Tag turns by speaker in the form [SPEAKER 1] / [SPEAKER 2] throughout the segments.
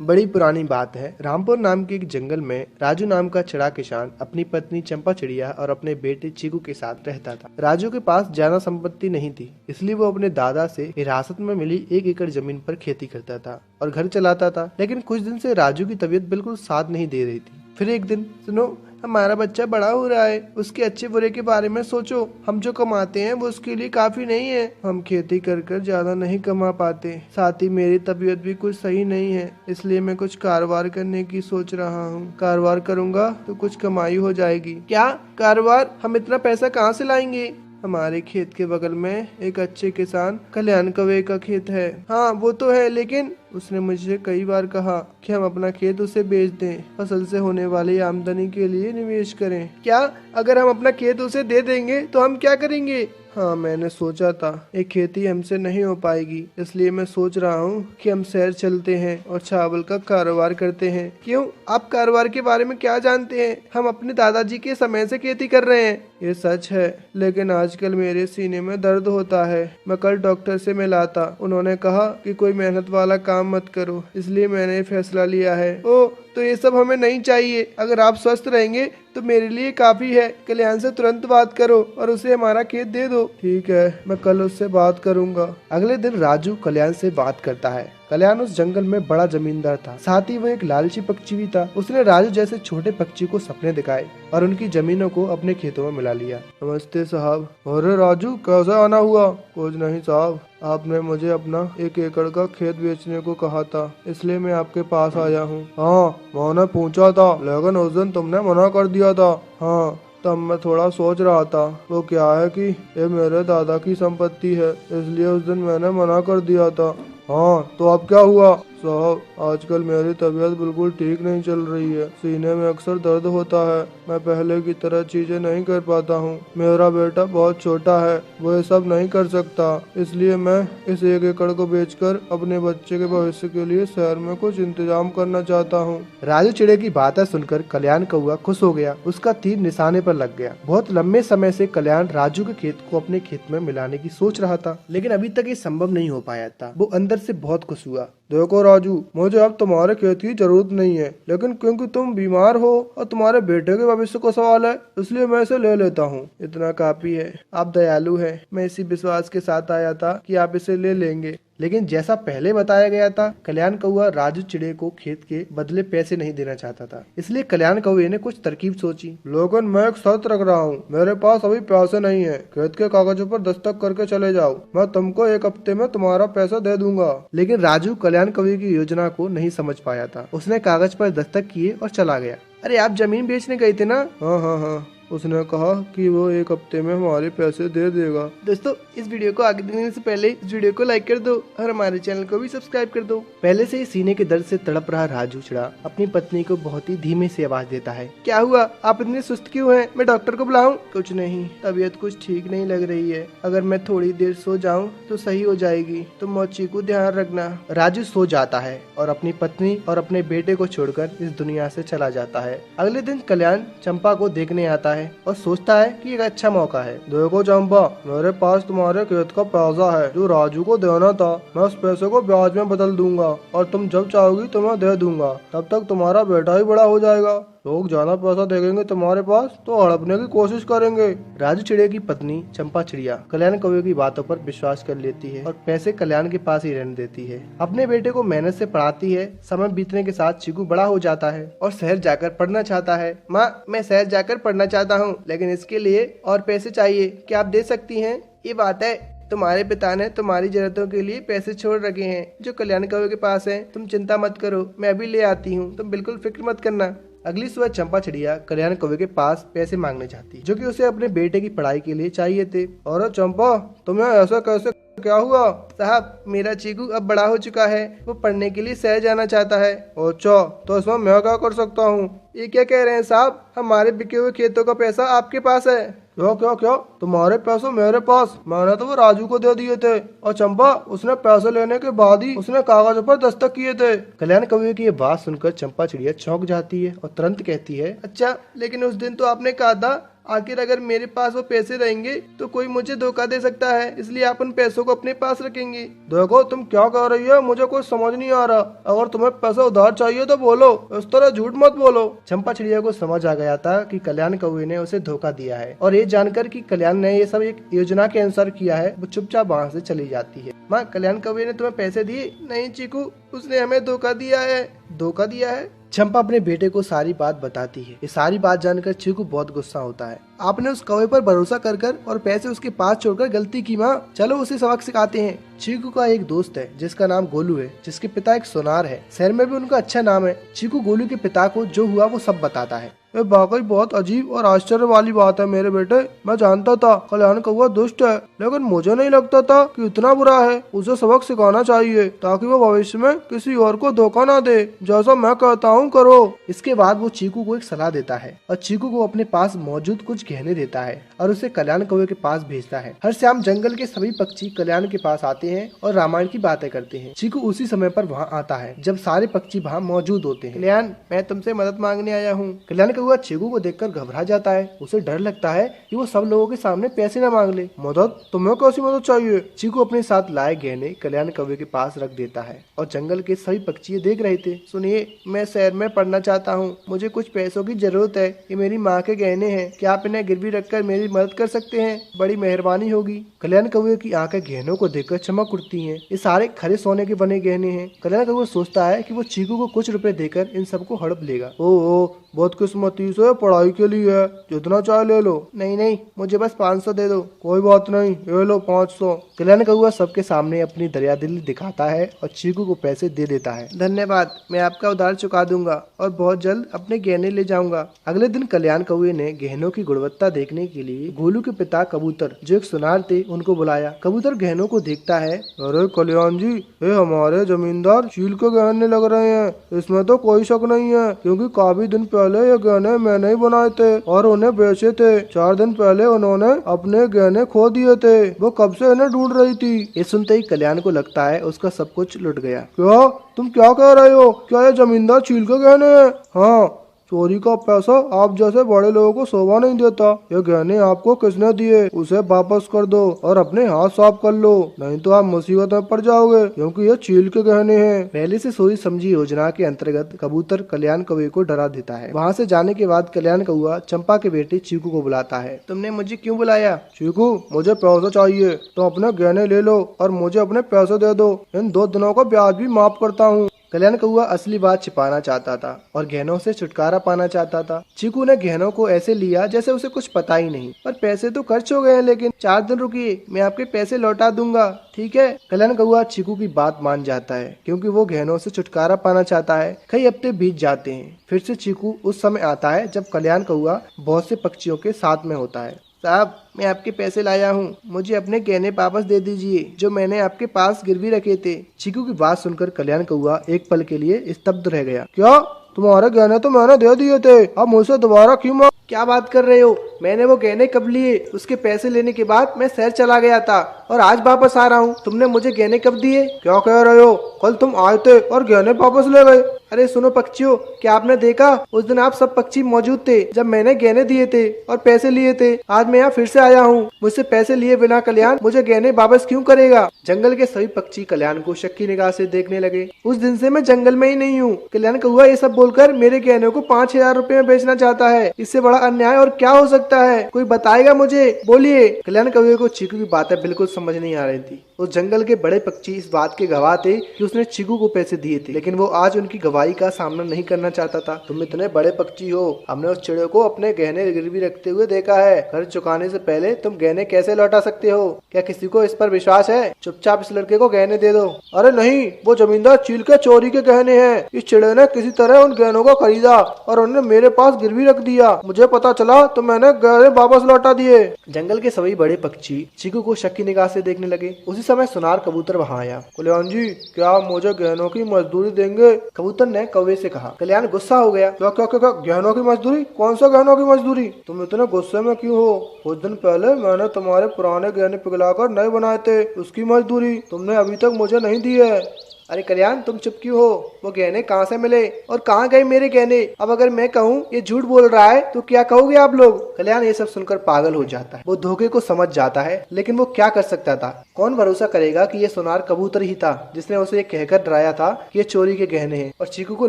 [SPEAKER 1] बड़ी पुरानी बात है। रामपुर नाम के एक जंगल में राजू नाम का चिड़ा किसान अपनी पत्नी चंपा चिड़िया और अपने बेटे चीकू के साथ रहता था। राजू के पास ज्यादा संपत्ति नहीं थी, इसलिए वो अपने दादा से हिरासत में मिली 1 एकड़ जमीन पर खेती करता था और घर चलाता था। लेकिन कुछ दिन से राजू की तबीयत बिल्कुल साथ नहीं दे रही थी। फिर एक दिन, सुनो, हमारा बच्चा बड़ा हो रहा है, उसके अच्छे बुरे के बारे में सोचो। हम जो कमाते हैं वो उसके लिए काफी नहीं है। हम खेती कर कर ज्यादा नहीं कमा पाते, साथ ही मेरी तबीयत भी कुछ सही नहीं है, इसलिए मैं कुछ कारोबार करने की सोच रहा हूँ। कारोबार करूँगा तो कुछ कमाई हो जाएगी। क्या कारोबार? हम इतना पैसा कहाँ से लाएंगे? हमारे खेत के बगल में एक अच्छे किसान कल्याण कौवे का खेत है। हाँ वो तो है, लेकिन उसने मुझे कई बार कहा कि हम अपना खेत उसे बेच दें, फसल से होने वाली आमदनी के लिए निवेश करें। क्या? अगर हम अपना खेत उसे दे देंगे तो हम क्या करेंगे? हाँ, मैंने सोचा था एक खेती हमसे नहीं हो पाएगी, इसलिए मैं सोच रहा हूँ कि हम शहर चलते हैं और चावल का कारोबार करते हैं। क्यों? आप कारोबार के बारे में क्या जानते हैं? हम अपने दादाजी के समय से खेती कर रहे हैं। ये सच है, लेकिन आजकल मेरे सीने में दर्द होता है। मैं कल डॉक्टर से मिला था, उन्होंने कहा कि कोई मेहनत वाला काम मत करो, इसलिए मैंने फैसला लिया है। ओ, तो ये सब हमें नहीं चाहिए। अगर आप स्वस्थ रहेंगे तो मेरे लिए काफी है। कल्याण से तुरंत बात करो और उसे हमारा खेत दे दो। ठीक है, मैं कल उससे बात करूंगा। अगले दिन राजू कल्याण से बात करता है। कल्याण उस जंगल में बड़ा जमींदार था, साथ ही वो एक लालची पक्षी भी था। उसने राजू जैसे छोटे पक्षी को सपने दिखाए और उनकी जमीनों को अपने खेतों में मिला लिया। नमस्ते साहब। अरे राजू, कैसे आना हुआ? कुछ नहीं साहब, आपने मुझे अपना 1 एकड़ का खेत बेचने को कहा था, इसलिए मैं आपके पास आया हूँ। हाँ, मैंने पूछा था, लेकिन उस दिन तुमने मना कर दिया था। हाँ, तब मैं थोड़ा सोच रहा था। वो क्या है कि ये मेरे दादा की संपत्ति है, इसलिए उस दिन मैंने मना कर दिया था। हाँ, तो अब क्या हुआ? साहब, आजकल मेरी तबीयत बिल्कुल ठीक नहीं चल रही है। सीने में अक्सर दर्द होता है। मैं पहले की तरह चीजें नहीं कर पाता हूँ। मेरा बेटा बहुत छोटा है, वो ये सब नहीं कर सकता, इसलिए मैं इस 1 एकड़ को बेचकर अपने बच्चे के भविष्य के लिए शहर में कुछ इंतजाम करना चाहता हूँ। राजू चिड़े की बातें सुनकर कल्याण कौवा खुश हो गया। उसका तीर निशाने पर लग गया। बहुत लंबे समय से कल्याण राजू के खेत को अपने खेत में मिलाने की सोच रहा था, लेकिन अभी तक ये संभव नहीं हो पाया था। वो अंदर से बहुत खुश हुआ। देखो राजू, मुझे अब तुम्हारे खेत की जरूरत नहीं है, लेकिन क्योंकि तुम बीमार हो और तुम्हारे बेटे के भविष्य को सवाल है, इसलिए मैं इसे ले लेता हूँ। इतना काफी है। आप दयालु हैं। मैं इसी विश्वास के साथ आया था कि आप इसे ले लेंगे। लेकिन जैसा पहले बताया गया था, कल्याण कौवा राजू चिड़े को खेत के बदले पैसे नहीं देना चाहता था, इसलिए कल्याण कौवे ने कुछ तरकीब सोची। लेकिन मैं एक शर्त रख रहा हूँ, मेरे पास अभी पैसे नहीं है। खेत के कागजों पर दस्तखत करके चले जाओ, मैं तुमको 1 हफ्ते में तुम्हारा पैसा दे दूंगा। लेकिन राजू कल्याण कौवे की योजना को नहीं समझ पाया था। उसने कागज पर दस्तखत किए और चला गया। अरे, आप जमीन बेचने गए थे ना? हाँ हाँ हाँ, उसने कहा कि वो 1 हफ्ते में हमारे पैसे दे देगा। दोस्तों, इस वीडियो को आगे देखने से पहले इस वीडियो को लाइक कर दो और हमारे चैनल को भी सब्सक्राइब कर दो। पहले से ही सीने के दर्द से तड़प रहा राजू चिड़ा अपनी पत्नी को बहुत ही धीमे से आवाज देता है। क्या हुआ? आप इतने सुस्त क्यों हैं? मैं डॉक्टर को बुलाऊं? कुछ नहीं, तबीयत कुछ ठीक नहीं लग रही है। अगर मैं थोड़ी देर सो जाऊं तो सही हो जाएगी। तुम मोची को ध्यान रखना। राजू सो जाता है और अपनी पत्नी और अपने बेटे को छोड़कर इस दुनिया से चला जाता है। अगले दिन कल्याण चंपा को देखने आता है और सोचता है कि एक अच्छा मौका है। देखो चंपा, मेरे पास तुम्हारे खेत का पैसा है जो राजू को देना था। मैं उस पैसे को ब्याज में बदल दूंगा और तुम जब चाहोगी तो मैं दे दूंगा। तब तक तुम्हारा बेटा ही बड़ा हो जाएगा। लोग ज्यादा पैसा देखेंगे तुम्हारे पास तो हड़पने की कोशिश करेंगे। राजू चिड़िया की पत्नी चंपा चिड़िया कल्याण कौवे की बातों पर विश्वास कर लेती है और पैसे कल्याण के पास ही रहने देती है। अपने बेटे को मेहनत से पढ़ाती है। समय बीतने के साथ चीकू बड़ा हो जाता है और शहर जाकर पढ़ना चाहता है। माँ, मैं शहर जाकर पढ़ना चाहता हूँ, लेकिन इसके लिए और पैसे चाहिए। क्या आप दे सकती हैं? ये बात है, तुम्हारे पिता ने तुम्हारी जरूरतों के लिए पैसे छोड़ रखे हैं जो कल्याण कौवे के पास हैं। तुम चिंता मत करो, मैं भी ले आती हूँ, तुम बिल्कुल फिक्र मत करना। अगली सुबह चंपा चिड़िया कल्याण कौवे के पास पैसे मांगने जाती, जो कि उसे अपने बेटे की पढ़ाई के लिए चाहिए थे। और चंपा, तुम्हें ऐसा कैसे? क्या हुआ? साहब, मेरा चीकू अब बड़ा हो चुका है, वो पढ़ने के लिए शहर जाना चाहता है। अच्छा, तो इसमें मैं क्या कर सकता हूँ? ये क्या कह रहे हैं साहब? हमारे बिके हुए खेतों का पैसा आपके पास है। क्या क्या क्या? तुम्हारे पैसे मेरे पास? मैंने तो वो राजू को दे दिए थे। और चंपा, उसने पैसे लेने के बाद ही उसने कागजों पर दस्तखत किए थे। कल्याण कौवे की ये बात सुनकर चंपा चिड़िया चौंक जाती है और तुरंत कहती है, अच्छा, लेकिन उस दिन तो आपने कहा था आखिर अगर मेरे पास वो पैसे रहेंगे तो कोई मुझे धोखा दे सकता है, इसलिए आप उन पैसों को अपने पास रखेंगे। देखो तुम क्या कह रही हो, मुझे कुछ समझ नहीं आ रहा। अगर तुम्हें पैसा उधार चाहिए तो बोलो, इस तरह झूठ मत बोलो। चंपा चिड़िया को समझ आ गया था कि कल्याण कौवे ने उसे धोखा दिया है, और ये जानकर कि कल्याण ने ये सब एक योजना के अनुसार किया है, वो चुपचाप वहाँ से चली जाती है। माँ, कल्याण कौवे ने तुम्हें पैसे दिए? नहीं चीकू, उसने हमें धोखा दिया है। धोखा दिया है? चंपा अपने बेटे को सारी बात बताती है। ये सारी बात जानकर चीकू बहुत गुस्सा होता है। आपने उस कौवे पर भरोसा कर और पैसे उसके पास छोड़कर गलती की माँ, चलो उसे सबक सिखाते हैं। चीकू का एक दोस्त है जिसका नाम गोलू है, जिसके पिता एक सोनार है। शहर में भी उनका अच्छा नाम है। चीकू गोलू के पिता को जो हुआ वो सब बताता है। ये वाकई बहुत अजीब और आश्चर्य वाली बात है मेरे बेटे। मैं जानता था कल्याण कौवा दुष्ट है, लेकिन मुझे नहीं लगता था कि इतना बुरा है। उसे सबक सिखाना चाहिए ताकि वो भविष्य में किसी और को धोखा ना दे। जैसा मैं कहता हूँ करो। इसके बाद वो चीकू को एक सलाह देता है और चीकू को अपने पास मौजूद कुछ गहने देता है और उसे कल्याण कौवे के पास भेजता है। हर शाम जंगल के सभी पक्षी कल्याण के पास आते हैं और रामायण की बातें करते हैं। चीकू उसी समय पर वहाँ आता है जब सारे पक्षी वहाँ मौजूद होते हैं। कल्याण, मैं तुमसे मदद मांगने आया हूँ। कल्याण कौवा चीकू को देखकर घबरा जाता है। उसे डर लगता है कि वो सब लोगों के सामने पैसे न मांग ले। मदद? तुम्हें कैसी मदद चाहिए? चीकू अपने साथ लाए गहने कल्याण कौवे के पास रख देता है और जंगल के सभी पक्षी देख रहे थे। सुनिए, मैं शहर में पढ़ना चाहता हूँ, मुझे कुछ पैसों की जरूरत है। ये मेरी माँ के गहने हैं, क्या आप इन्हें गिरवी रखकर मेरी मदद कर सकते हैं? बड़ी मेहरबानी होगी। कल्याण कौवे की आंखें गहनों को देखकर चमक उठती हैं। ये सारे खरे सोने के बने गहने हैं। कल्याण कौवा सोचता है कि वो चीकू को कुछ रुपए देकर इन सबको हड़प लेगा। ओ, बहुत किस्मती से पढ़ाई के लिए है, जितना चाहे ले लो। नहीं नहीं, मुझे बस 500 दे दो। कोई बात नहीं, ये लो 500। कल्याण कौवा सबके सामने अपनी दरियादिली दिखाता है और चीकू को पैसे दे देता है। धन्यवाद, मैं आपका उधार चुका दूंगा और बहुत जल्द अपने गहने ले जाऊंगा। अगले दिन कल्याण कौवे ने गहनों की गुणवत्ता देखने के लिए गोलू के पिता कबूतर, जो एक सुनार थे, उनको बुलाया। कबूतर गहनों को देखता है। अरे कल्याण जी, ये हमारे जमींदार चील के गहने लग रहे हैं। इसमें तो कोई शक नहीं है, क्योंकि काफी दिन पहले ये गहने मैंने ही बनाए थे और उन्हें बेचे थे। 4 दिन पहले उन्होंने अपने गहने खो दिए थे। वो कब से इन्हें ढूंढ रही थी। ये सुनते ही कल्याण को लगता है उसका सब कुछ लुट गया। क्या? तुम क्या कह रहे हो? क्या ये जमींदार चील के गहने हैं? हाँ, चोरी का पैसा आप जैसे बड़े लोगों को शोभा नहीं देता। ये गहने आपको किसने दिए? उसे वापस कर दो और अपने हाथ साफ कर लो, नहीं तो आप मुसीबत में पड़ जाओगे, क्योंकि ये चील के गहने हैं। पहले से सोची समझी योजना के अंतर्गत कबूतर कल्याण कौवे को डरा देता है। वहाँ से जाने के बाद कल्याण कौवा चंपा के बेटे चीकू को बुलाता है। तुमने मुझे क्यों बुलाया? चीकू, मुझे पैसा चाहिए, तो अपने गहने ले लो और मुझे अपने पैसे दे दो। इन 2 दिनों का ब्याज भी माफ करता हूँ। कल्याण कौवा असली बात छिपाना चाहता था और गहनों से छुटकारा पाना चाहता था। चीकू ने गहनों को ऐसे लिया जैसे उसे कुछ पता ही नहीं। पर पैसे तो खर्च हो गए हैं, लेकिन 4 दिन रुकिए, मैं आपके पैसे लौटा दूंगा, ठीक है? कल्याण कौवा चीकू की बात मान जाता है, क्योंकि वो गहनों से छुटकारा पाना चाहता है। कई हफ्ते बीत जाते हैं। फिर से चीकू उस समय आता है जब कल्याण कौवा बहुत से पक्षियों के साथ में होता है। साहब, मैं आपके पैसे लाया हूँ, मुझे अपने गहने वापस दे दीजिए जो मैंने आपके पास गिरवी रखे थे। चीकू की बात सुनकर कल्याण कौवा एक पल के लिए स्तब्ध रह गया। क्या? तुम्हारे गहने तो मैंने दे दिए थे, अब मुझसे दोबारा क्यों मांग? क्या बात कर रहे हो? मैंने वो गहने कब लिए? उसके पैसे लेने के बाद मैं शहर चला गया था और आज वापस आ रहा हूँ। तुमने मुझे गहने कब दिए? क्या कह रहे हो? कल तुम आए थे और गहने वापस ले गए। अरे सुनो पक्षियों, क्या आपने देखा? उस दिन आप सब पक्षी मौजूद थे जब मैंने गहने दिए थे और पैसे लिए थे। आज मैं यहाँ फिर से आया हूँ। मुझसे पैसे लिए बिना कल्याण मुझे गहने वापस क्यों करेगा? जंगल के सभी पक्षी कल्याण को शक की निगाह से देखने लगे। उस दिन से मैं जंगल में ही नहीं हूँ। कल्याण कौवा ये सब बोलकर मेरे गहने को 5000 रुपए में बेचना चाहता है। इससे बड़ा अन्याय और क्या हो सकता है? कोई बताएगा मुझे? बोलिए। कल्याण कौवे को चीकू की बातें बिल्कुल समझ नहीं आ रही थी। उस जंगल के बड़े पक्षी इस बात के गवाह थे कि उसने चीकू को पैसे दिए थे, लेकिन वो आज उनकी गवाही का सामना नहीं करना चाहता था। तुम इतने बड़े पक्षी हो, हमने उस चिड़िया को अपने गहने गिरवी रखते हुए देखा है। कर्ज चुकाने से पहले तुम गहने कैसे लौटा सकते हो? क्या किसी को इस पर विश्वास है? चुपचाप इस लड़के को गहने दे दो। अरे नहीं, वो जमींदार चील के चोरी के गहने हैं। इस चिड़िया ने किसी तरह उन गहनों को खरीदा और उन्हें मेरे पास गिरवी रख दिया। मुझे पता चला तो मैंने गहने वापस लौटा दिए। जंगल के सभी बड़े पक्षी चीकू को शक की निगाह से देखने लगे। उसी समय सुनार कबूतर वहाँ आया। कल्याण जी, क्या आप मुझे गहनों की मजदूरी देंगे? कबूतर ने कौवे से कहा। कल्याण गुस्सा हो गया। क्या क्या क्या? गहनों की मजदूरी? कौन सा गहनों की मजदूरी? तुम इतने गुस्से में क्यों हो? कुछ दिन पहले मैंने तुम्हारे पुराने गहने पिघलाकर नए बनाए थे, उसकी मजदूरी तुमने अभी तक मुझे नहीं दी है। अरे कल्याण, तुम चुप क्यों हो? वो गहने कहाँ से मिले और कहाँ गए मेरे गहने? अब अगर मैं कहूँ ये झूठ बोल रहा है तो क्या कहोगे आप लोग? कल्याण ये सब सुनकर पागल हो जाता है। वो धोखे को समझ जाता है, लेकिन वो क्या कर सकता था? कौन भरोसा करेगा कि ये सोनार कबूतर ही था जिसने उसे ये कहकर डराया था कि ये चोरी के गहने हैं और चीकू को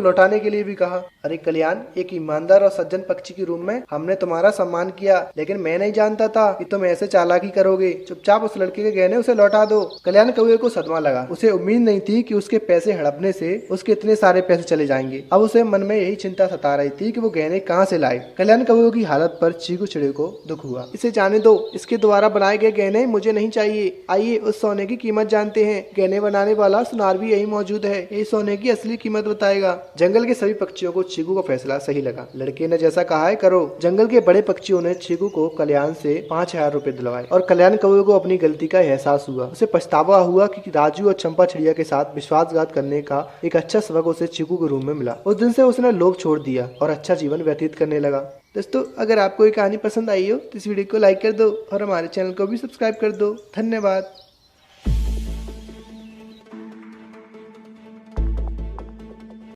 [SPEAKER 1] लौटाने के लिए भी कहा। अरे कल्याण, एक ईमानदार और सज्जन पक्षी के रूम में हमने तुम्हारा सम्मान किया, लेकिन मैं नहीं जानता था कि तुम ऐसे चालाकी करोगे। चुपचाप उस लड़के के गहने उसे लौटा दो। कल्याण कौवे को सदमा लगा। उसे उम्मीद नहीं थी कि उसके पैसे हड़पने से उसके इतने सारे पैसे चले जाएंगे। अब उसे मन में यही चिंता सता रही थी कि वो गहने कहाँ से लाए। कल्याण कौवे की हालत पर चीकू चिड़िया को दुख हुआ। इसे जाने दो, इसके द्वारा बनाए गए गहने मुझे नहीं चाहिए। आइए उस सोने की कीमत जानते हैं। गहने बनाने वाला सुनार भी यही मौजूद है, यही सोने की असली कीमत बताएगा। जंगल के सभी पक्षियों को चीकू का फैसला सही लगा। लड़के ने जैसा कहा है करो। जंगल के बड़े पक्षियों ने चीकू को कल्याण से 5,000 रुपए दिलवाए और कल्याण कौवे को अपनी गलती का एहसास हुआ। उसे पछतावा हुआ कि राजू और चंपा चिड़िया के साथ विश्वासघात करने का एक अच्छा सबक उसे चीकू के रूम में मिला। उस दिन से उसने लोभ छोड़ दिया और अच्छा जीवन व्यतीत करने लगा। दोस्तों, अगर आपको ये कहानी पसंद आई हो तो इस वीडियो को लाइक कर दो और हमारे चैनल को भी सब्सक्राइब कर दो। धन्यवाद।